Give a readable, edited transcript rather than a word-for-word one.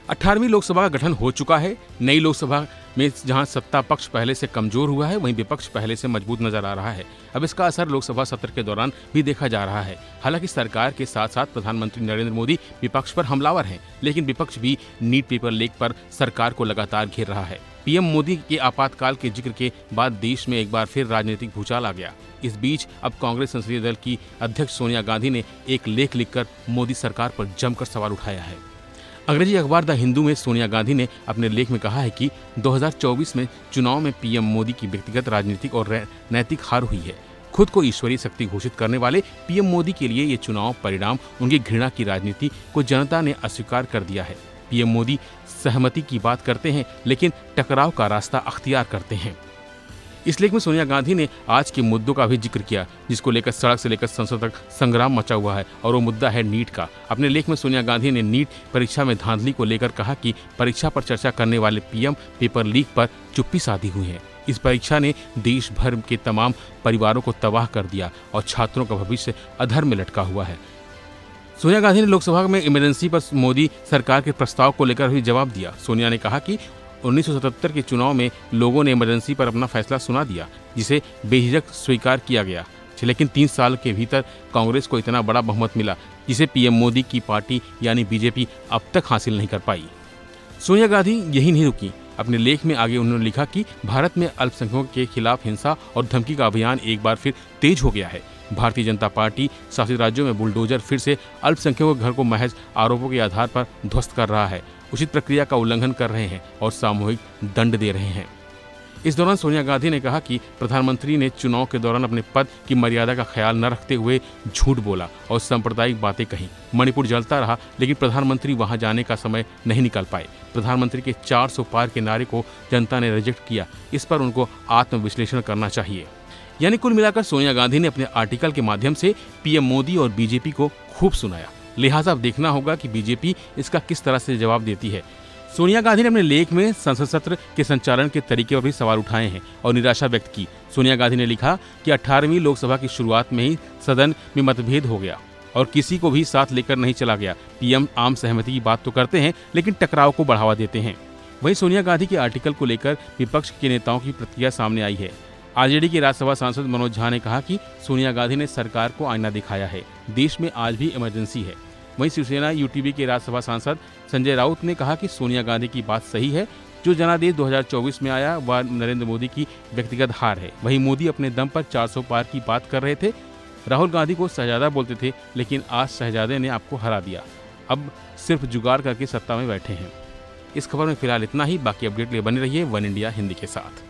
18वीं लोकसभा का गठन हो चुका है। नई लोकसभा में जहां सत्ता पक्ष पहले से कमजोर हुआ है, वहीं विपक्ष पहले से मजबूत नजर आ रहा है। अब इसका असर लोकसभा सत्र के दौरान भी देखा जा रहा है। हालांकि सरकार के साथ साथ प्रधानमंत्री नरेंद्र मोदी विपक्ष पर हमलावर हैं, लेकिन विपक्ष भी नीट पेपर लीक पर सरकार को लगातार घेर रहा है। पीएम मोदी के आपातकाल के जिक्र के बाद देश में एक बार फिर राजनीतिक भूचाल आ गया। इस बीच अब कांग्रेस संसदीय दल की अध्यक्ष सोनिया गांधी ने एक लेख लिखकर मोदी सरकार पर जमकर सवाल उठाया है। अंग्रेजी अखबार द हिंदू में सोनिया गांधी ने अपने लेख में कहा है कि 2024 में चुनाव में पीएम मोदी की व्यक्तिगत राजनीतिक और नैतिक हार हुई है। खुद को ईश्वरीय शक्ति घोषित करने वाले पीएम मोदी के लिए ये चुनाव परिणाम उनकी घृणा की राजनीति को जनता ने अस्वीकार कर दिया है। पीएम मोदी सहमति की बात करते हैं, लेकिन टकराव का रास्ता अख्तियार करते हैं। इस लेख में सोनिया गांधी ने आज के मुद्दों का भी जिक्र किया, जिसको लेकर सड़क से लेकर संसद तक संग्राम मचा हुआ है, और वो मुद्दा है नीट का। अपने लेख में सोनिया गांधी ने नीट परीक्षा में धांधली को लेकर कहा कि परीक्षा पर चर्चा करने वाले पीएम पेपर लीक पर चुप्पी साधी हुई है। इस परीक्षा ने देश भर के तमाम परिवारों को तबाह कर दिया और छात्रों का भविष्य अधर में लटका हुआ है। सोनिया गांधी ने लोकसभा में इमरजेंसी पर मोदी सरकार के प्रस्ताव को लेकर भी जवाब दिया। सोनिया ने कहा कि 1977 के चुनाव में लोगों ने इमरजेंसी पर अपना फैसला सुना दिया, जिसे बेझिझक स्वीकार किया गया, लेकिन 3 साल के भीतर कांग्रेस को इतना बड़ा बहुमत मिला, जिसे पीएम मोदी की पार्टी यानी बीजेपी अब तक हासिल नहीं कर पाई। सोनिया गांधी यही नहीं रुकी। अपने लेख में आगे उन्होंने लिखा कि भारत में अल्पसंख्यकों के खिलाफ हिंसा और धमकी का अभियान एक बार फिर तेज हो गया है। भारतीय जनता पार्टी शासित राज्यों में बुलडोजर फिर से अल्पसंख्यकों के घर को महज आरोपों के आधार पर ध्वस्त कर रहा है, उचित प्रक्रिया का उल्लंघन कर रहे हैं और सामूहिक दंड दे रहे हैं। इस दौरान सोनिया गांधी ने कहा कि प्रधानमंत्री ने चुनाव के दौरान अपने पद की मर्यादा का ख्याल न रखते हुए झूठ बोला और सांप्रदायिक बातें कही। मणिपुर जलता रहा, लेकिन प्रधानमंत्री वहां जाने का समय नहीं निकाल पाए। प्रधानमंत्री के 400 पार के नारे को जनता ने रिजेक्ट किया। इस पर उनको आत्मविश्लेषण करना चाहिए। यानी कुल मिलाकर सोनिया गांधी ने अपने आर्टिकल के माध्यम से पीएम मोदी और बीजेपी को खूब सुनाया। लिहाजा अब देखना होगा कि बीजेपी इसका किस तरह से जवाब देती है। सोनिया गांधी ने अपने लेख में संसद सत्र के संचालन के तरीके पर भी सवाल उठाए हैं और निराशा व्यक्त की। सोनिया गांधी ने लिखा कि 18वीं लोकसभा की शुरुआत में ही सदन में मतभेद हो गया और किसी को भी साथ लेकर नहीं चला गया। पीएम आम सहमति की बात तो करते हैं, लेकिन टकराव को बढ़ावा देते हैं। वहीं सोनिया गांधी के आर्टिकल को लेकर विपक्ष के नेताओं की प्रतिक्रिया सामने आई है। आरजेडी के राज्यसभा सांसद मनोज झा ने कहा कि सोनिया गांधी ने सरकार को आईना दिखाया है, देश में आज भी इमरजेंसी है। वहीं शिवसेना यूटीवी के राज्यसभा सांसद संजय राउत ने कहा कि सोनिया गांधी की बात सही है, जो जनादेश 2024 में आया वह नरेंद्र मोदी की व्यक्तिगत हार है। वहीं मोदी अपने दम पर 400 पार की बात कर रहे थे। राहुल गांधी को शहजादा बोलते थे, लेकिन आज शहजादे ने आपको हरा दिया। अब सिर्फ जुगाड़ करके सत्ता में बैठे हैं। इस खबर में फिलहाल इतना ही। बाकी अपडेट लिए बने रहिए वन इंडिया हिंदी के साथ।